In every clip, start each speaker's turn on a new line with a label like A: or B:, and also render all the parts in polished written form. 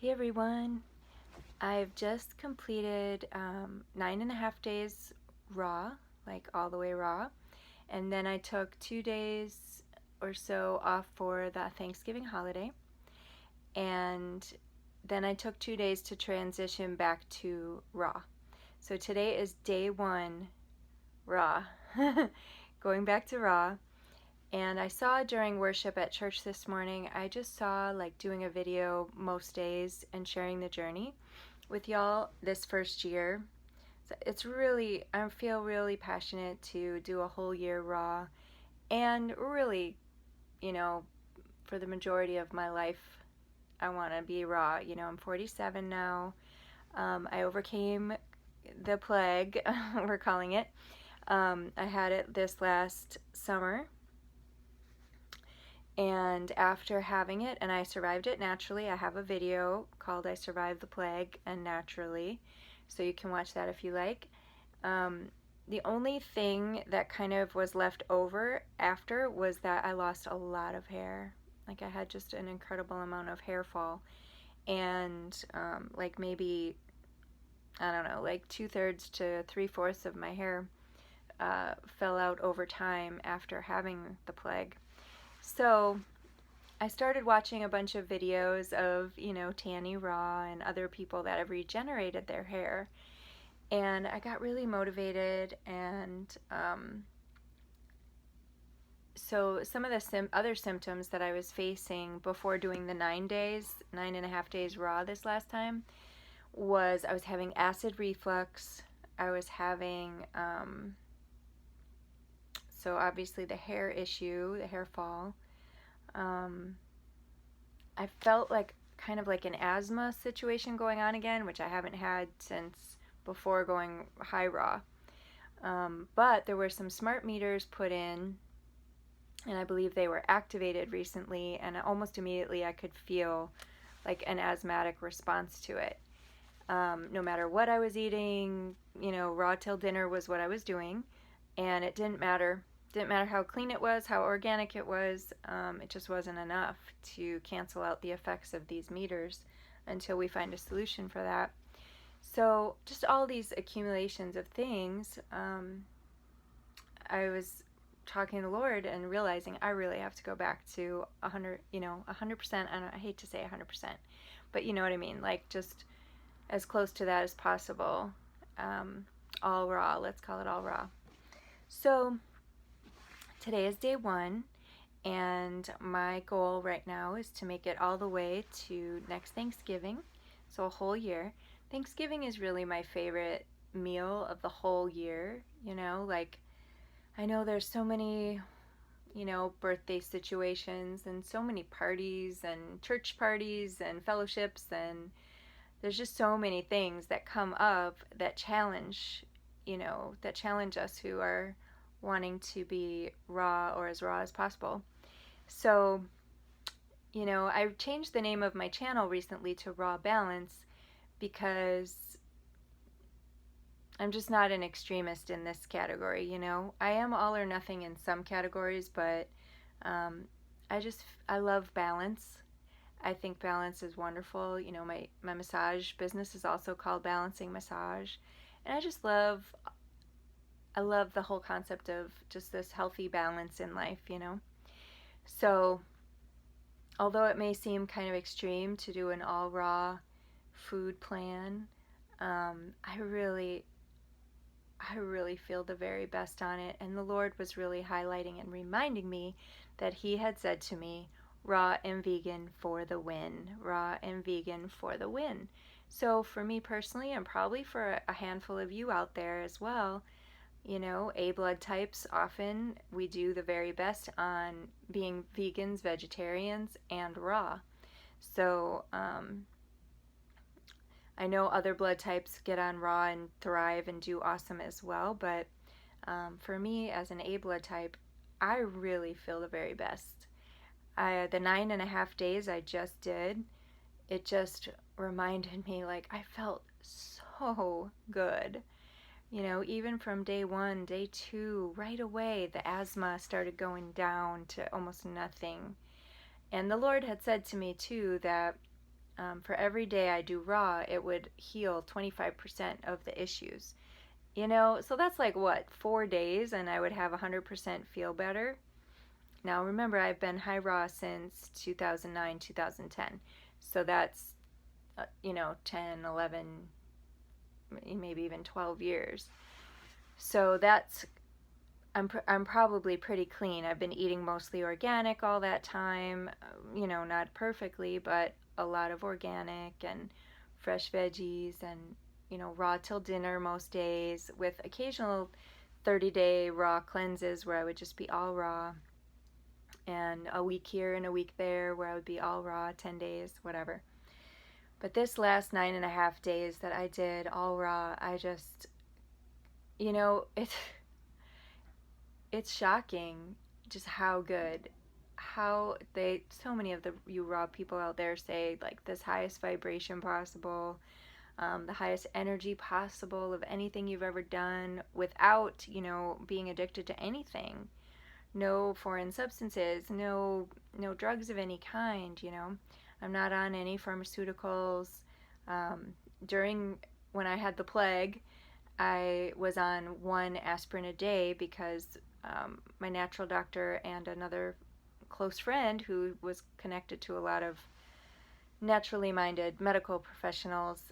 A: Hey everyone, I've just completed 9.5 days raw, like all the way raw, and then I took 2 days or so off for the Thanksgiving holiday, and then I took 2 days to transition back to raw. So today is day one raw, going back to raw. And I saw during worship at church this morning, I just saw like doing a video most days and sharing the journey with y'all this first year. So it's really, I feel really passionate to do a whole year raw, and really, you know, for the majority of my life, I want to be raw. I'm 47 now. I overcame the plague, we're calling it. I had it this last summer. And after having it, and I survived it naturally, I have a video called I Survived the Plague and Naturally, so you can watch that if you like. The only thing that kind of was left over after was that I lost a lot of hair. Like I had just an incredible amount of hair fall, and like maybe, I don't know, like 2/3 to 3/4 of my hair fell out over time after having the plague. So I started watching a bunch of videos of, Tanny Raw and other people that have regenerated their hair. And I got really motivated, and so some of the other symptoms that I was facing before doing the 9.5 days raw this last time, was I was having acid reflux. I was having, so obviously the hair issue, the hair fall. I felt like kind of like an asthma situation going on again, which I haven't had since before going high raw. But there were some smart meters put in, and I believe they were activated recently, and almost immediately I could feel like an asthmatic response to it. No matter what I was eating, raw till dinner was what I was doing, and it didn't matter. Didn't matter how clean it was, how organic it was. It just wasn't enough to cancel out the effects of these meters until we find a solution for that. So just all these accumulations of things, I was talking to the Lord and realizing I really have to go back to 100%. I hate to say 100%, but you know what I mean, like just as close to that as possible. All raw, let's call it all raw. So today is day one, and my goal right now is to make it all the way to next Thanksgiving, so a whole year. Thanksgiving is really my favorite meal of the whole year, like I know there's so many, birthday situations and so many parties and church parties and fellowships, and there's just so many things that come up that challenge us who are wanting to be raw or as raw as possible. So, I changed the name of my channel recently to Raw Balance because I'm just not an extremist in this category. I am all or nothing in some categories, but I love balance. I think balance is wonderful. My massage business is also called Balancing Massage, and I love the whole concept of just this healthy balance in life, So, although it may seem kind of extreme to do an all raw food plan, I really feel the very best on it. And the Lord was really highlighting and reminding me that He had said to me, raw and vegan for the win. Raw and vegan for the win. So for me personally, and probably for a handful of you out there as well, A blood types, often we do the very best on being vegans, vegetarians, and raw. So I know other blood types get on raw and thrive and do awesome as well, but for me as an A blood type, I really feel the very best. The 9.5 days I just did, it just reminded me, like, I felt so good. Even from day one, day two, right away, the asthma started going down to almost nothing. And the Lord had said to me, too, that for every day I do raw, it would heal 25% of the issues. You know, so that's like what, 4 days, and I would have 100% feel better. Now remember, I've been high raw since 2009, 2010. So that's, 10, 11, maybe even 12 years. So that's, I'm probably pretty clean. I've been eating mostly organic all that time, not perfectly, but a lot of organic and fresh veggies and, raw till dinner most days, with occasional 30-day raw cleanses where I would just be all raw, and a week here and a week there where I would be all raw, 10 days, whatever. But this last 9.5 days that I did all raw, I just, it's shocking just how good, so many of you raw people out there say like this highest vibration possible, the highest energy possible of anything you've ever done without, being addicted to anything. No foreign substances, no drugs of any kind, I'm not on any pharmaceuticals. During when I had the plague, I was on 1 aspirin a day because my natural doctor and another close friend who was connected to a lot of naturally minded medical professionals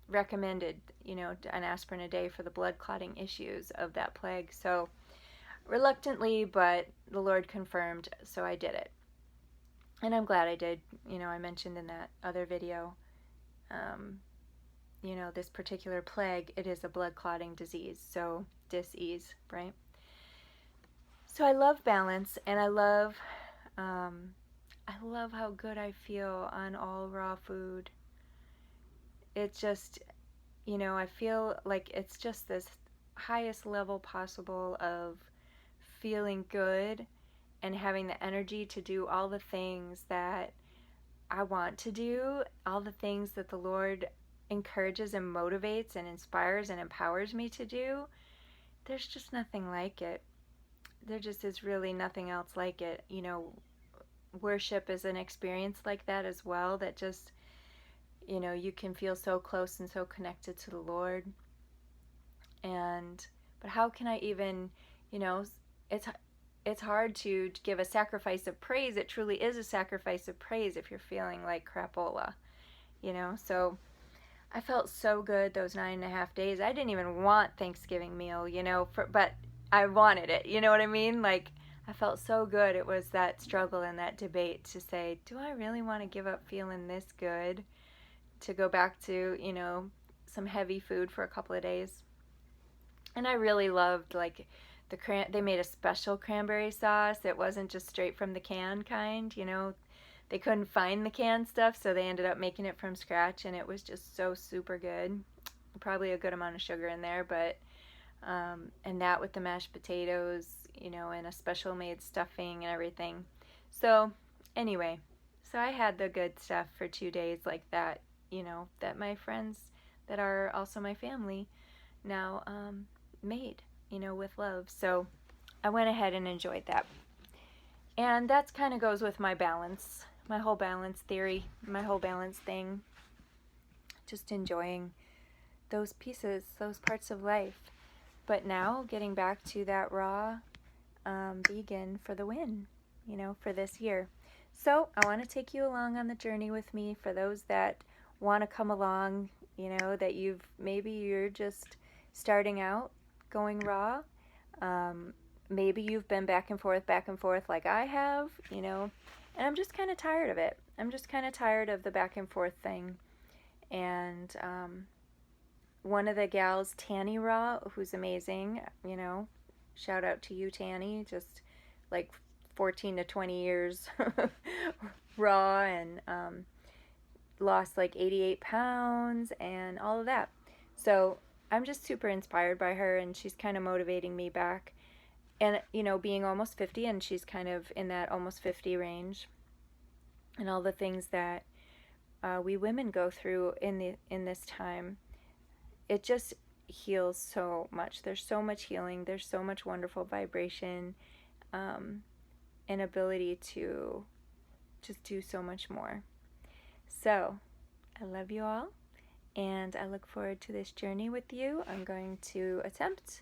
A: recommended, an aspirin a day for the blood clotting issues of that plague. So reluctantly, but the Lord confirmed, so I did it. And I'm glad I did. I mentioned in that other video, this particular plague, it is a blood clotting disease, so dis-ease, right? So I love balance, and I love how good I feel on all raw food. It's just, I feel like it's just this highest level possible of feeling good and having the energy to do all the things that I want to do, all the things that the Lord encourages and motivates and inspires and empowers me to do. There's just nothing like it. There just is really nothing else like it. Worship is an experience like that as well, that just, you can feel so close and so connected to the Lord. But how can I even, it's hard to give a sacrifice of praise. It truly is a sacrifice of praise if you're feeling like crapola, so I felt so good those 9.5 days. I didn't even want Thanksgiving meal, but I wanted it. You know what I mean? Like, I felt so good. It was that struggle and that debate to say, do I really want to give up feeling this good to go back to, some heavy food for a couple of days? And I really loved, like, they made a special cranberry sauce. It wasn't just straight from the can kind, They couldn't find the canned stuff, so they ended up making it from scratch, and it was just so super good. Probably a good amount of sugar in there, but and that with the mashed potatoes, and a special made stuffing and everything. So anyway, so I had the good stuff for 2 days like that, that my friends that are also my family now made, with love. So I went ahead and enjoyed that. And that kind of goes with my balance, my whole balance theory, my whole balance thing. Just enjoying those pieces, those parts of life. But now getting back to that raw vegan for the win, for this year. So I want to take you along on the journey with me. For those that want to come along, that maybe you're just starting out going raw. Maybe you've been back and forth like I have, and I'm just kind of tired of it. I'm just kind of tired of the back and forth thing. And one of the gals, Tanny Raw, who's amazing, shout out to you, Tanny, just like 14 to 20 years raw, and lost like 88 pounds and all of that. So I'm just super inspired by her, and she's kind of motivating me back. And, being almost 50, and she's kind of in that almost 50 range, and all the things that we women go through in this time, it just heals so much. There's so much healing. There's so much wonderful vibration, and ability to just do so much more. So, I love you all, and I look forward to this journey with you. I'm going to attempt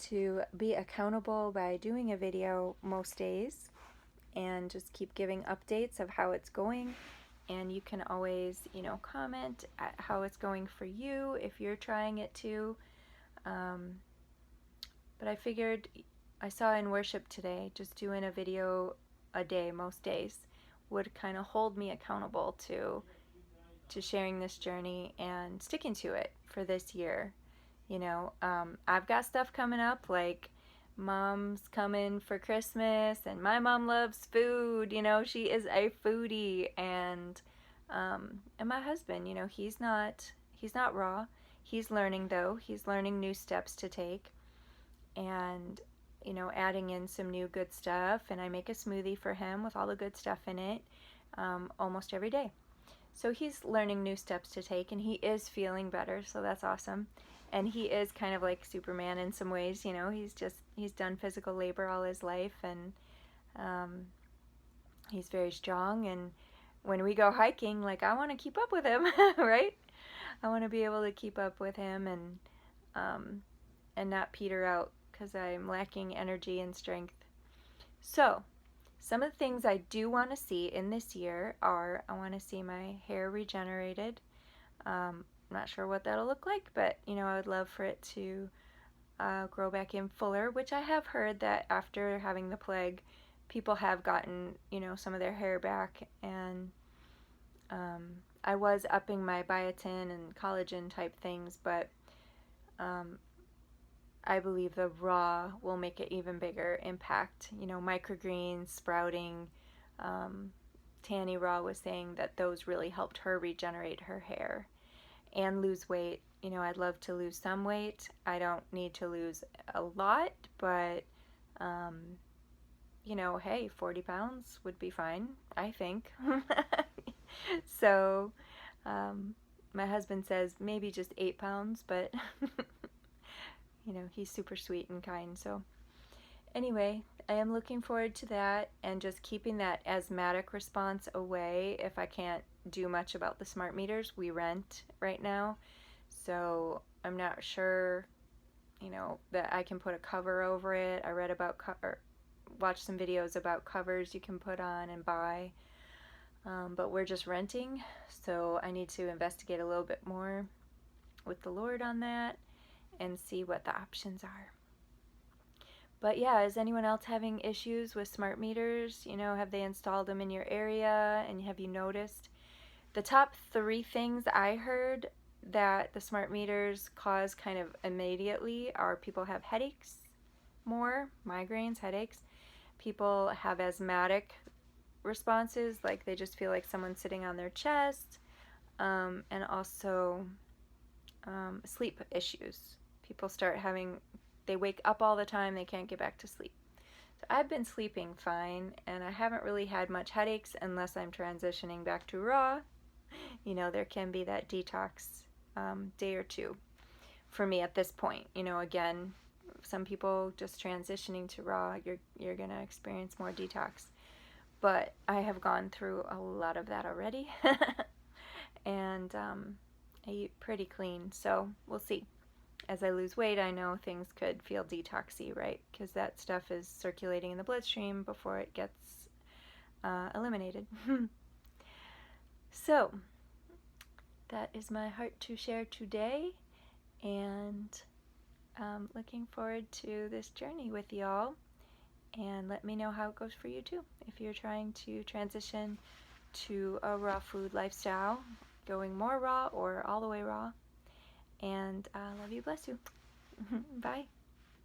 A: to be accountable by doing a video most days and just keep giving updates of how it's going. And you can always, comment at how it's going for you if you're trying it too. But I figured, I saw in worship today, just doing a video a day most days would kind of hold me accountable to sharing this journey and sticking to it for this year. I've got stuff coming up, like mom's coming for Christmas, and my mom loves food. She is a foodie, and my husband, he's not raw. He's learning though. He's learning new steps to take, and adding in some new good stuff. And I make a smoothie for him with all the good stuff in it almost every day. So he's learning new steps to take, and he is feeling better, so that's awesome. And he is kind of like Superman in some ways. He's done physical labor all his life, and he's very strong. And when we go hiking, like, I want to keep up with him, right? I want to be able to keep up with him and not peter out because I'm lacking energy and strength. So, some of the things I do want to see in this year are, I want to see my hair regenerated. I'm not sure what that'll look like, but I would love for it to grow back in fuller, which I have heard that after having the plague, people have gotten some of their hair back. And I was upping my biotin and collagen type things, but I believe the raw will make it even bigger impact. Microgreens, sprouting. Tanny Raw was saying that those really helped her regenerate her hair and lose weight. I'd love to lose some weight. I don't need to lose a lot, but hey, 40 pounds would be fine, I think. So, my husband says maybe just 8 pounds, but he's super sweet and kind. So anyway, I am looking forward to that, and just keeping that asthmatic response away. If I can't do much about the smart meters, we rent right now, so I'm not sure that I can put a cover over it. I read about watched some videos about covers you can put on and buy, but we're just renting, so I need to investigate a little bit more with the Lord on that and see what the options are. But yeah, is anyone else having issues with smart meters? Have they installed them in your area, and have you noticed? The top 3 things I heard that the smart meters cause kind of immediately are people have headaches more, migraines, headaches. People have asthmatic responses, like they just feel like someone's sitting on their chest, and also sleep issues. People they wake up all the time, they can't get back to sleep. So I've been sleeping fine, and I haven't really had much headaches unless I'm transitioning back to raw. There can be that detox day or two for me at this point. Again, some people just transitioning to raw, you're going to experience more detox. But I have gone through a lot of that already. And I eat pretty clean, so we'll see. As I lose weight, I know things could feel detoxy, right? Because that stuff is circulating in the bloodstream before it gets eliminated. So, that is my heart to share today, and looking forward to this journey with y'all. And let me know how it goes for you too, if you're trying to transition to a raw food lifestyle, going more raw or all the way raw. And love you, bless you. Bye.